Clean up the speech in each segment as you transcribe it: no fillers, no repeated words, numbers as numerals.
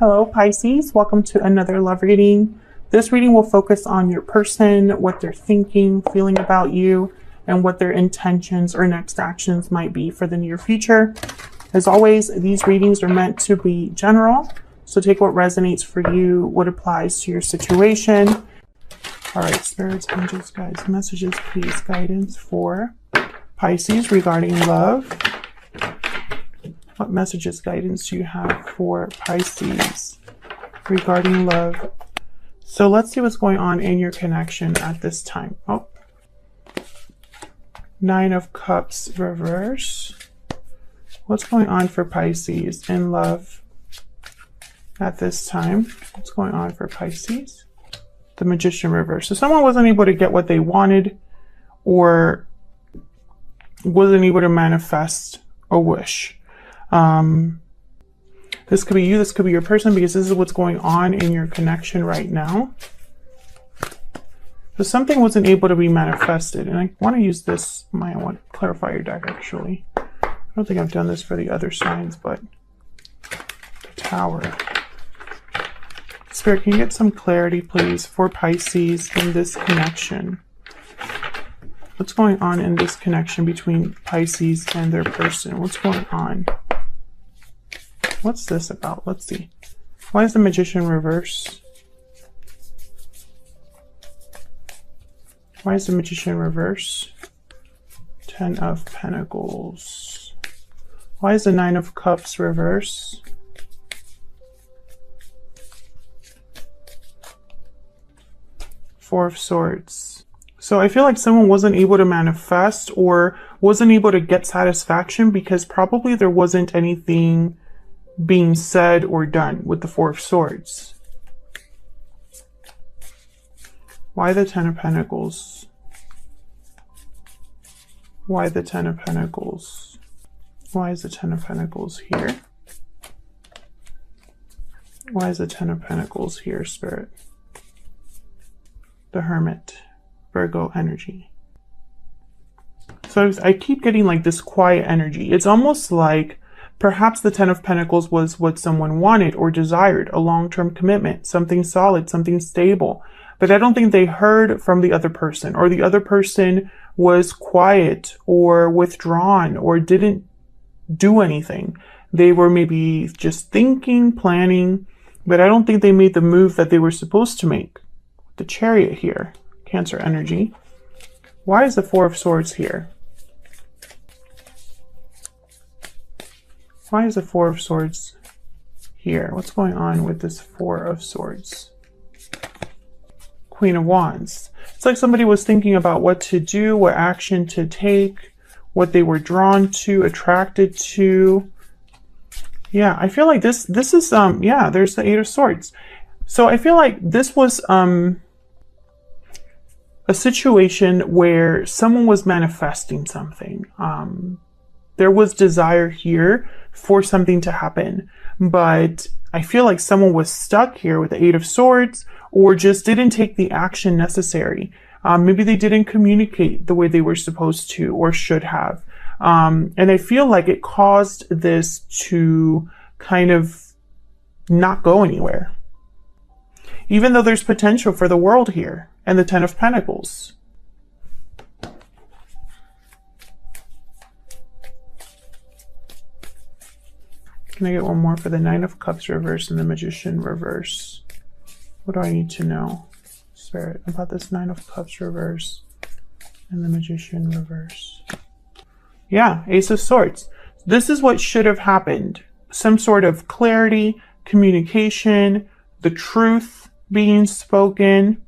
Hello Pisces, welcome to another love reading. This reading will focus on your person, what they're thinking, feeling about you, and what their intentions or next actions might be for the near future. As always, these readings are meant to be general, so take what resonates for you, what applies to your situation. All right, spirits, angels, guides, messages, please, guidance for Pisces regarding love. What messages, guidance do you have for Pisces regarding love? So let's see what's going on in your connection at this time. Oh, Nine of Cups reverse. What's going on for Pisces in love at this time? What's going on for Pisces? The Magician reverse. So someone wasn't able to get what they wanted or wasn't able to manifest a wish. This could be you, this could be your person, because this is what's going on in your connection right now. So something wasn't able to be manifested, and I want to use this, I want to clarify your deck actually. I don't think I've done this for the other signs, but the Tower. Spirit, can you get some clarity, please, for Pisces in this connection? What's going on in this connection between Pisces and their person? What's going on? What's this about? Let's see. Why is the Magician reverse? Why is the Magician reverse? Ten of Pentacles. Why is the Nine of Cups reverse? Four of Swords. So I feel like someone wasn't able to manifest or wasn't able to get satisfaction because probably there wasn't anything being said or done with the Four of Swords. Why the Ten of Pentacles? Why the Ten of Pentacles? Why is the Ten of Pentacles here? Why is the Ten of Pentacles here, Spirit? The Hermit, Virgo energy. So I keep getting like this quiet energy. It's almost like perhaps the Ten of Pentacles was what someone wanted or desired, a long-term commitment, something solid, something stable. But I don't think they heard from the other person, or the other person was quiet or withdrawn or didn't do anything. They were maybe just thinking, planning, but I don't think they made the move that they were supposed to make. The Chariot here, Cancer energy. Why is the Four of Swords here? Why is the Four of Swords here? What's going on with this Four of Swords? Queen of Wands. It's like somebody was thinking about what to do, what action to take, what they were drawn to, attracted to. Yeah, I feel like this is, yeah, there's the Eight of Swords. So I feel like this was, a situation where someone was manifesting something. There was desire here for something to happen, but I feel like someone was stuck here with the Eight of Swords or just didn't take the action necessary. Maybe they didn't communicate the way they were supposed to or should have. And I feel like it caused this to kind of not go anywhere. Even though there's potential for the world here and the Ten of Pentacles. Can I get one more for the Nine of Cups reverse and the Magician reverse? What do I need to know, Spirit, about this Nine of Cups reverse and the Magician reverse? Yeah, Ace of Swords. This is what should have happened. Some sort of clarity, communication, the truth being spoken.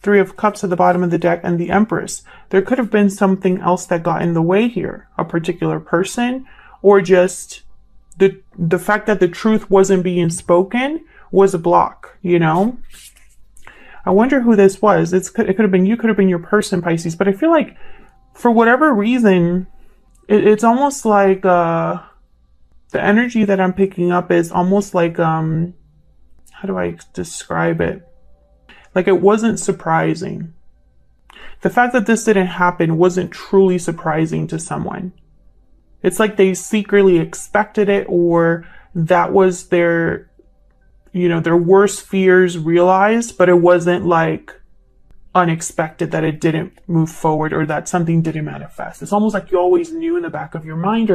Three of Cups at the bottom of the deck and the Empress. There could have been something else that got in the way here. A particular person, or just the fact that the truth wasn't being spoken was a block, you know? I wonder who this was. It could have been you, could have been your person, Pisces. But I feel like for whatever reason, it's almost like the energy that I'm picking up is almost like, how do I describe it? Like it wasn't surprising. The fact that this didn't happen wasn't truly surprising to someone. It's like they secretly expected it, or that was their you know, their worst fears realized, but it wasn't like unexpected that it didn't move forward or that something didn't manifest. It's almost like you always knew in the back of your mind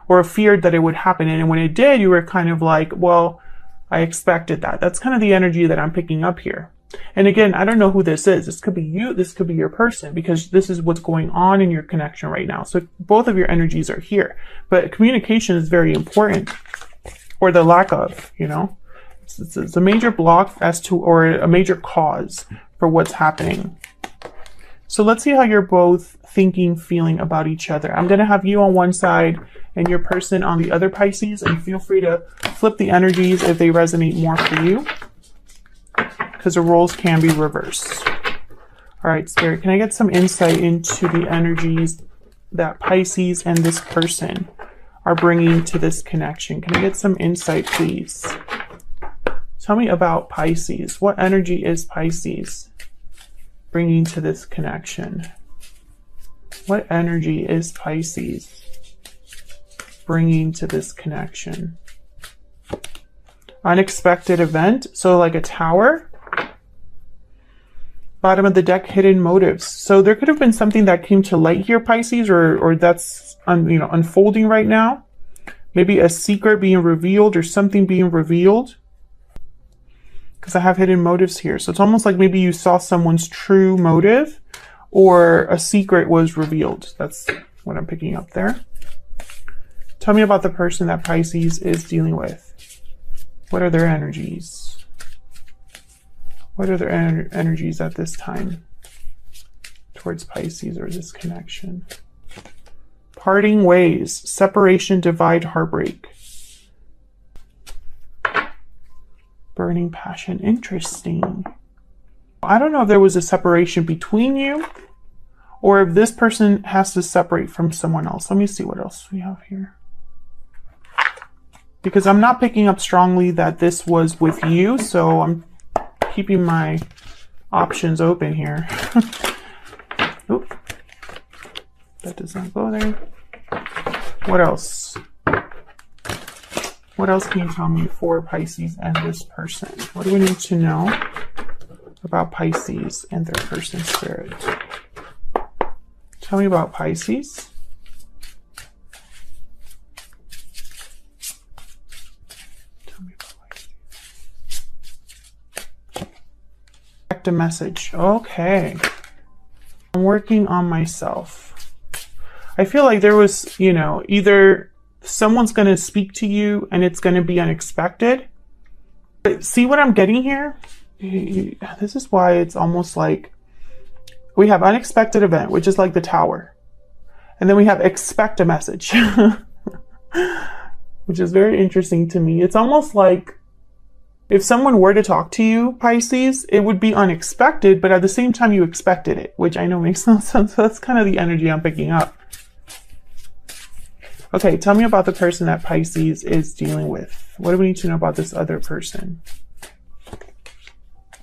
or feared that it would happen. And when it did, you were kind of like, well, I expected that. That's kind of the energy that I'm picking up here. And again, I don't know who this is. This could be you. This could be your person, because this is what's going on in your connection right now. So both of your energies are here, but communication is very important, or the lack of, you know, it's a major block as to, or a major cause for what's happening. So let's see how you're both thinking, feeling about each other. I'm going to have you on one side and your person on the other, Pisces, and feel free to flip the energies if they resonate more for you, because the roles can be reversed. All right, Spirit, can I get some insight into the energies that Pisces and this person are bringing to this connection? Can I get some insight, please? Tell me about Pisces. What energy is Pisces bringing to this connection? What energy is Pisces bringing to this connection? Unexpected event, so like a tower. Bottom of the deck, hidden motives. So there could have been something that came to light here, Pisces, or that's unfolding right now. Maybe a secret being revealed or something being revealed. Because I have hidden motives here. So it's almost like maybe you saw someone's true motive or a secret was revealed. That's what I'm picking up there. Tell me about the person that Pisces is dealing with. What are their energies? What are their energies at this time towards Pisces or this connection? Parting ways, separation, divide, heartbreak. Burning passion, interesting. I don't know if there was a separation between you or if this person has to separate from someone else. Let me see what else we have here. Because I'm not picking up strongly that this was with you, so I'm keeping my options open here. Oop. That does not go there. What else? What else can you tell me for Pisces and this person? What do we need to know about Pisces and their person, Spirit? Tell me about Pisces. Tell me about Pisces. Back to message. Okay. I'm working on myself. I feel like there was, you know, either someone's going to speak to you and it's going to be unexpected. But see what I'm getting here? This is why it's almost like we have unexpected event, which is like the tower. And then we have expect a message, which is very interesting to me. It's almost like if someone were to talk to you, Pisces, it would be unexpected, but at the same time you expected it, which I know makes no sense. So that's kind of the energy I'm picking up. Okay, tell me about the person that Pisces is dealing with. What do we need to know about this other person?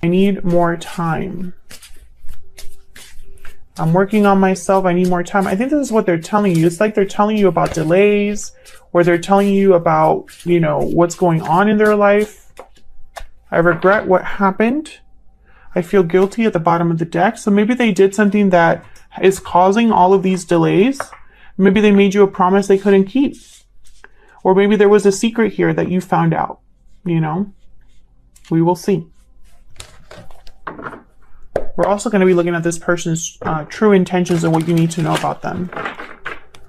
I need more time. I'm working on myself. I need more time. I think this is what they're telling you. It's like they're telling you about delays, or they're telling you about, you know, what's going on in their life. I regret what happened. I feel guilty at the bottom of the deck. So maybe they did something that is causing all of these delays. Maybe they made you a promise they couldn't keep. Or maybe there was a secret here that you found out, you know? We will see. We're also going to be looking at this person's true intentions and what you need to know about them.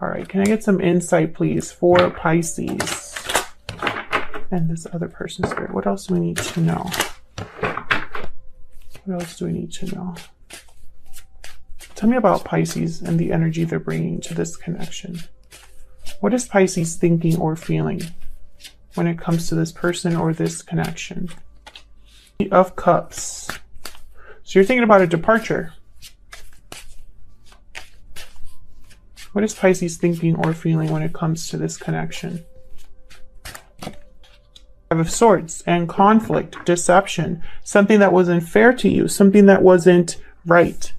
All right, can I get some insight, please, for Pisces and this other person's Spirit? What else do we need to know? What else do we need to know? Tell me about Pisces and the energy they're bringing to this connection. What is Pisces thinking or feeling when it comes to this person or this connection? Eight of Cups. So you're thinking about a departure. What is Pisces thinking or feeling when it comes to this connection? Five of Swords and conflict, deception, something that wasn't fair to you, something that wasn't right.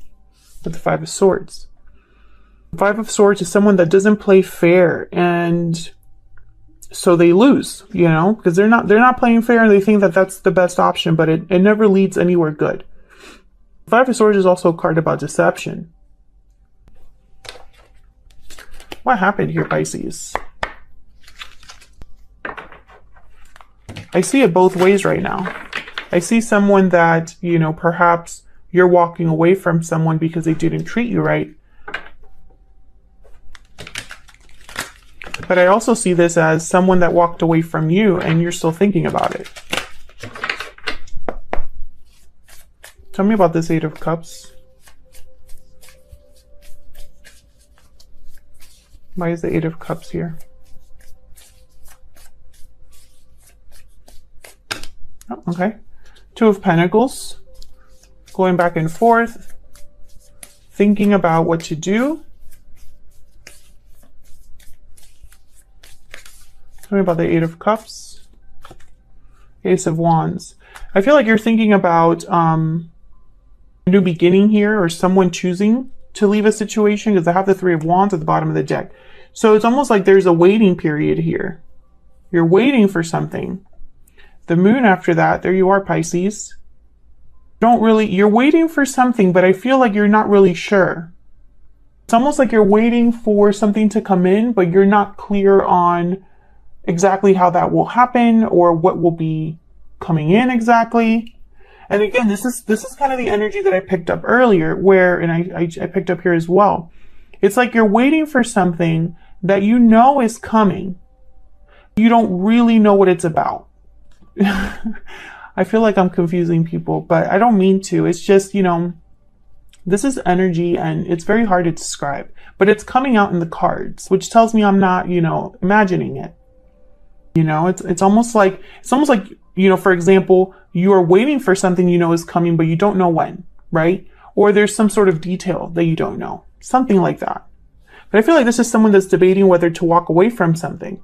With the Five of Swords. The Five of Swords is someone that doesn't play fair, and So they lose, you know, because they're not playing fair, and they think that that's the best option, but it never leads anywhere good. Five of Swords is also a card about deception. What happened here, Pisces? I see it both ways right now. I see someone that, you know, perhaps you're walking away from someone because they didn't treat you right. But I also see this as someone that walked away from you and you're still thinking about it. Tell me about this Eight of Cups. Why is the Eight of Cups here? Oh, okay. Two of Pentacles. Going back and forth. Thinking about what to do. Tell me about the Eight of Cups. Ace of Wands. I feel like you're thinking about a new beginning here, or someone choosing to leave a situation, because I have the Three of Wands at the bottom of the deck. So it's almost like there's a waiting period here. You're waiting for something. The Moon after that, there you are, Pisces. You're waiting for something, but I feel like you're not really sure. It's almost like you're waiting for something to come in, but you're not clear on exactly how that will happen or what will be coming in exactly. And again, this is kind of the energy that I picked up earlier, where, and I picked up here as well. It's like you're waiting for something that you know is coming. You don't really know what it's about. I feel like I'm confusing people, but I don't mean to. It's just, you know, this is energy and it's very hard to describe, but it's coming out in the cards, which tells me I'm not, you know, imagining it. You know, it's almost like, you know, for example, you are waiting for something you know is coming, but you don't know when, right? Or there's some sort of detail that you don't know, something like that. But I feel like this is someone that's debating whether to walk away from something,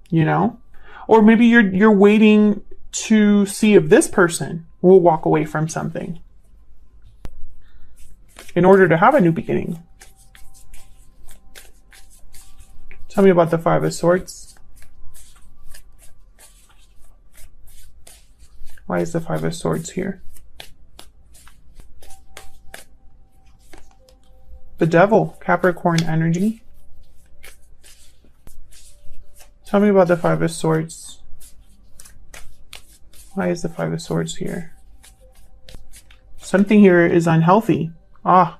you know? Or maybe you're waiting to see if this person will walk away from something in order to have a new beginning. Tell me about the Five of Swords. Why is the Five of Swords here? The Devil, Capricorn energy. Tell me about the Five of Swords. Why is the Five of Swords here? Something here is unhealthy. Ah,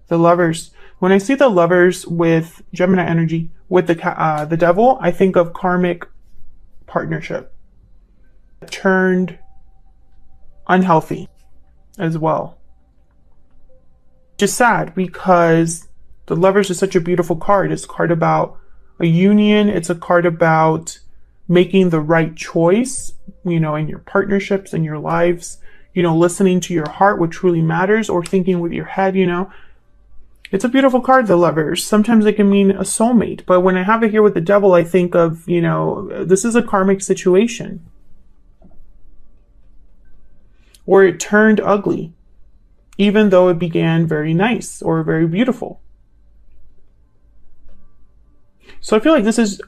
the Lovers. When I see the Lovers with Gemini energy, with the Devil, I think of karmic partnership. Turned unhealthy as well. Just sad, because the Lovers is such a beautiful card. It's a card about a union. It's a card about making the right choice, you know, in your partnerships, in your lives, you know, listening to your heart, what truly matters, or thinking with your head, you know. It's a beautiful card, the Lovers. Sometimes it can mean a soulmate, but when I have it here with the Devil, I think of, you know, this is a karmic situation. Or it turned ugly, even though it began very nice or very beautiful. So I feel like this is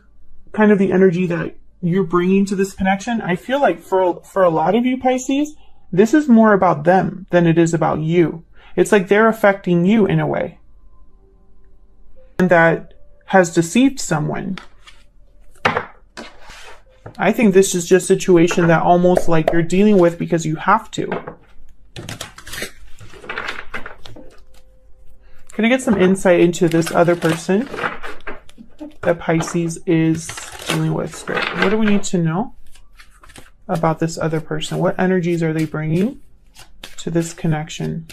kind of the energy that you're bringing to this connection. I feel like for a lot of you, Pisces, this is more about them than it is about you. It's like they're affecting you in a way. And that has deceived someone. I think this is just a situation that almost like you're dealing with because you have to. Can I get some insight into this other person that Pisces is dealing with, Spirit? What do we need to know about this other person? What energies are they bringing to this connection?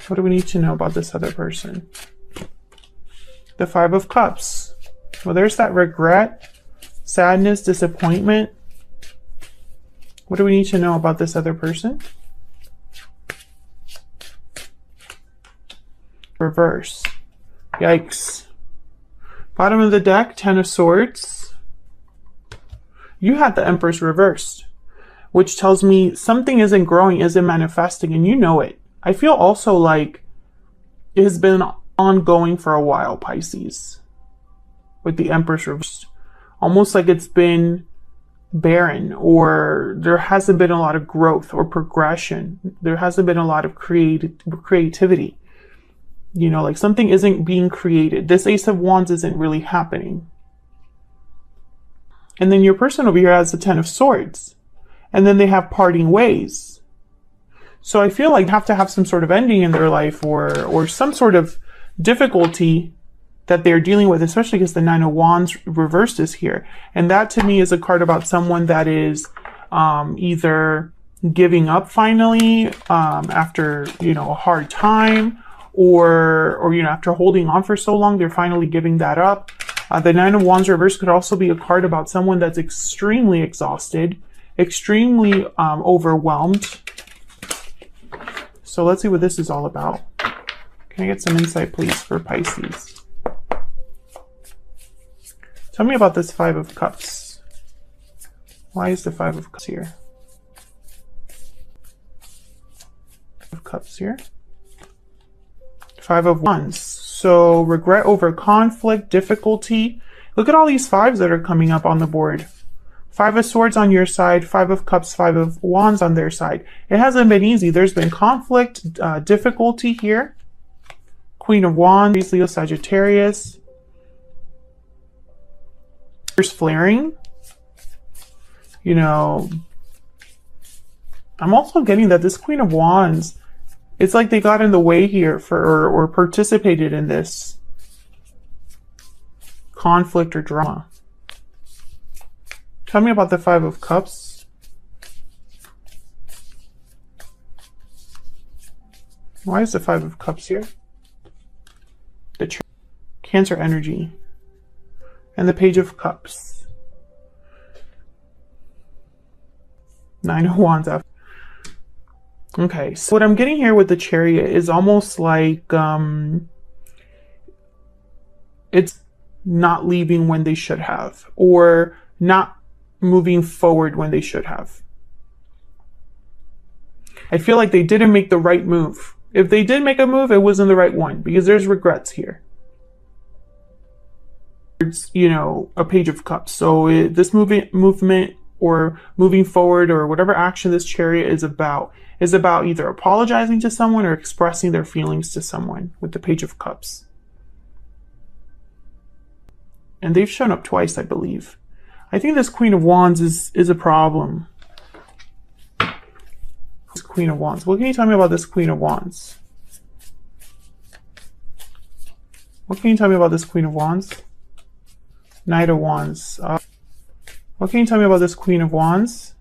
What do we need to know about this other person? The Five of Cups. Well, there's that regret, sadness, disappointment. What do we need to know about this other person? Reverse. Yikes. Bottom of the deck, Ten of Swords. You had the Empress reversed, which tells me something isn't growing, isn't manifesting, and you know it. I feel also like it has been ongoing for a while, Pisces, with the Empress reversed. almost like it's been barren, or there hasn't been a lot of growth or progression. There hasn't been a lot of creativity. You know, like something isn't being created. This Ace of Wands isn't really happening. And then your person over here has the Ten of Swords. And then they have parting ways. So I feel like they have to have some sort of ending in their life, or some sort of difficulty that they're dealing with, especially because the Nine of Wands reversed is here. And that to me is a card about someone that is either giving up finally after, you know, a hard time, or you know, after holding on for so long, they're finally giving that up. The Nine of Wands reverse could also be a card about someone that's extremely exhausted, extremely overwhelmed. So let's see what this is all about. Can I get some insight, please, for Pisces? Tell me about this Five of Cups. Why is the Five of Cups here? Five of Cups here. Five of Wands. So regret over conflict, difficulty. Look at all these fives that are coming up on the board. Five of Swords on your side, Five of Cups, Five of Wands on their side. It hasn't been easy. There's been conflict, difficulty here. Queen of Wands, Leo, Sagittarius. There's flaring. You know, I'm also getting that this Queen of Wands, it's like they got in the way here for, or participated in this conflict or drama. Tell me about the Five of Cups. Why is the Five of Cups here? The Cancer energy. And the Page of Cups. Nine of Wands after. Okay, so what I'm getting here with the Chariot is almost like it's not leaving when they should have, or not moving forward when they should have. I feel like they didn't make the right move. If they did make a move, it wasn't the right one, because there's regrets here. It's, you know, a Page of Cups. So this movement or moving forward, or whatever action this Chariot is about either apologizing to someone or expressing their feelings to someone with the Page of Cups. And they've shown up twice, I believe. I think this Queen of Wands is a problem. This Queen of Wands. What can you tell me about this Queen of Wands? What can you tell me about this Queen of Wands? Knight of Wands. What can you tell me about this Queen of Wands?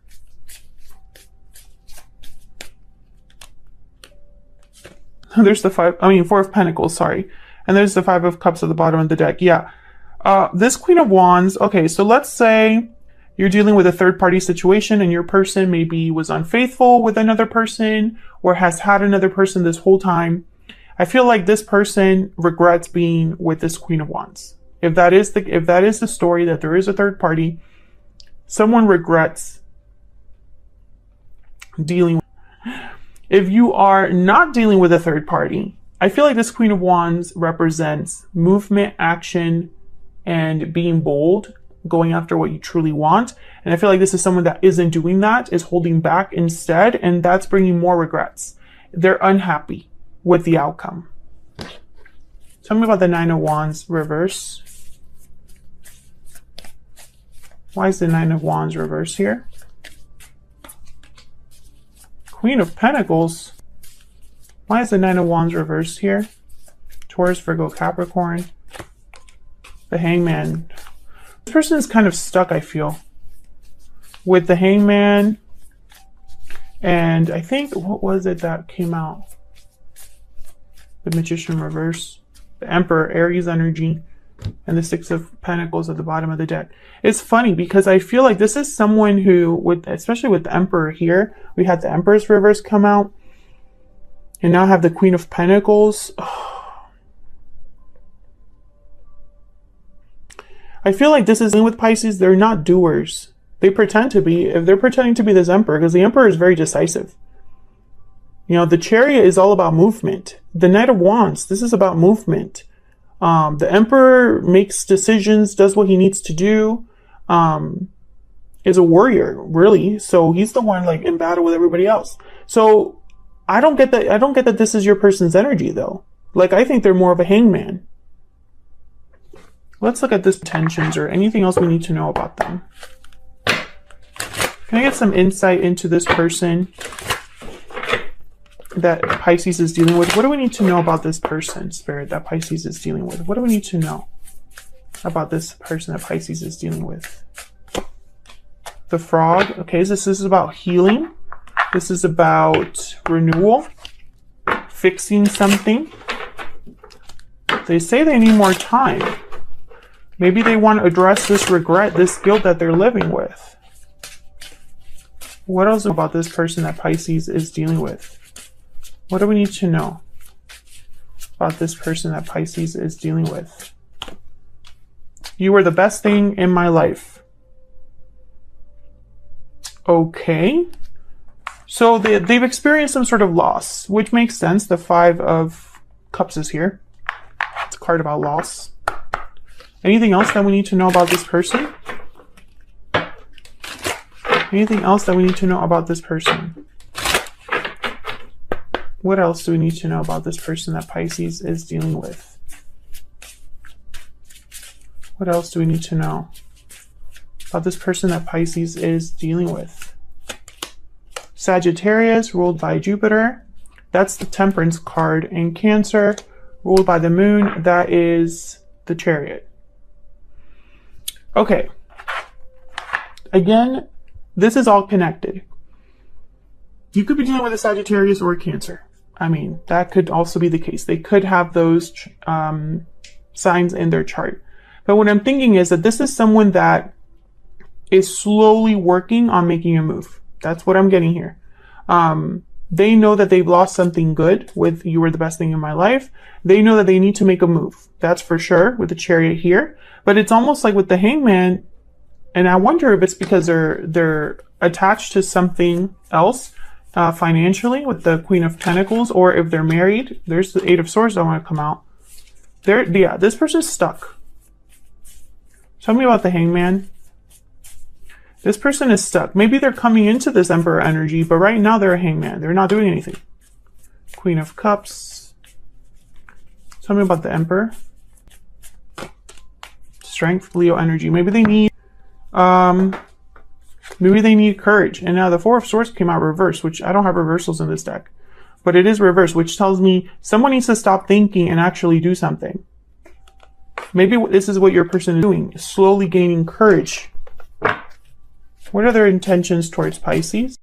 There's the Four of Pentacles, sorry. And there's the Five of Cups at the bottom of the deck. Yeah. This Queen of Wands, okay, so let's say you're dealing with a third-party situation and your person maybe was unfaithful with another person, or has had another person this whole time. I feel like this person regrets being with this Queen of Wands. If that is the story, that there is a third party, someone regrets dealing with. If you are not dealing with a third party, I feel like this Queen of Wands represents movement, action, and being bold, going after what you truly want. And I feel like this is someone that isn't doing that, is holding back instead, and that's bringing more regrets. They're unhappy with the outcome. Tell me about the Nine of Wands reverse. Why is the Nine of Wands reverse here? Queen of Pentacles. Why is the Nine of Wands reversed here? Taurus, Virgo, Capricorn. The Hangman. This person is kind of stuck, I feel, with the Hangman. And I think, what was it that came out? The Magician reverse. The Emperor, Aries energy. And the Six of Pentacles at the bottom of the deck. It's funny because I feel like this is someone who, especially with the Emperor here, we had the Empress reverse come out. And now have the Queen of Pentacles. I feel like this is with Pisces, they're not doers. They pretend to be. If they're pretending to be this Emperor, because the Emperor is very decisive. You know, the Chariot is all about movement. The Knight of Wands, this is about movement. The Emperor makes decisions, does what he needs to do. is a warrior, really. So he's the one like in battle with everybody else. So I don't get that this is your person's energy though. Like, I think they're more of a hangman. Let's look at this tensions or anything else we need to know about them. Can I get some insight into this person that Pisces is dealing with? What do we need to know about this person, Spirit, that Pisces is dealing with? What do we need to know about this person that Pisces is dealing with? The Frog. Okay, so this is about healing. This is about renewal, fixing something. They say they need more time. Maybe they want to address this regret, this guilt that they're living with. What else about this person that Pisces is dealing with? What do we need to know about this person that Pisces is dealing with? You were the best thing in my life. Okay. So they've experienced some sort of loss, which makes sense. The Five of Cups is here. It's a card about loss. Anything else that we need to know about this person? Anything else that we need to know about this person? What else do we need to know about this person that Pisces is dealing with? What else do we need to know about this person that Pisces is dealing with? Sagittarius, ruled by Jupiter. That's the Temperance card. And Cancer, ruled by the Moon. That is the Chariot. Okay. Again, this is all connected. You could be dealing with a Sagittarius or a Cancer. I mean, that could also be the case. They could have those signs in their chart. But what I'm thinking is that this is someone that is slowly working on making a move. That's what I'm getting here. They know that they've lost something good with You Were the Best Thing in My Life. They know that they need to make a move. That's for sure with the Chariot here. But it's almost like with the Hangman, and I wonder if it's because they're attached to something else financially with the Queen of Pentacles, or if they're married. There's the Eight of Swords that want to come out. Yeah, this person's stuck. Tell me about the Hangman. This person is stuck. Maybe they're coming into this Emperor energy, but right now they're a Hangman. They're not doing anything. Queen of Cups. Tell me about the Emperor. Strength, Leo energy. Maybe they need courage. And now the Four of Swords came out reversed, which I don't have reversals in this deck, but it is reversed, which tells me someone needs to stop thinking and actually do something. Maybe this is what your person is doing, slowly gaining courage. What are their intentions towards Pisces?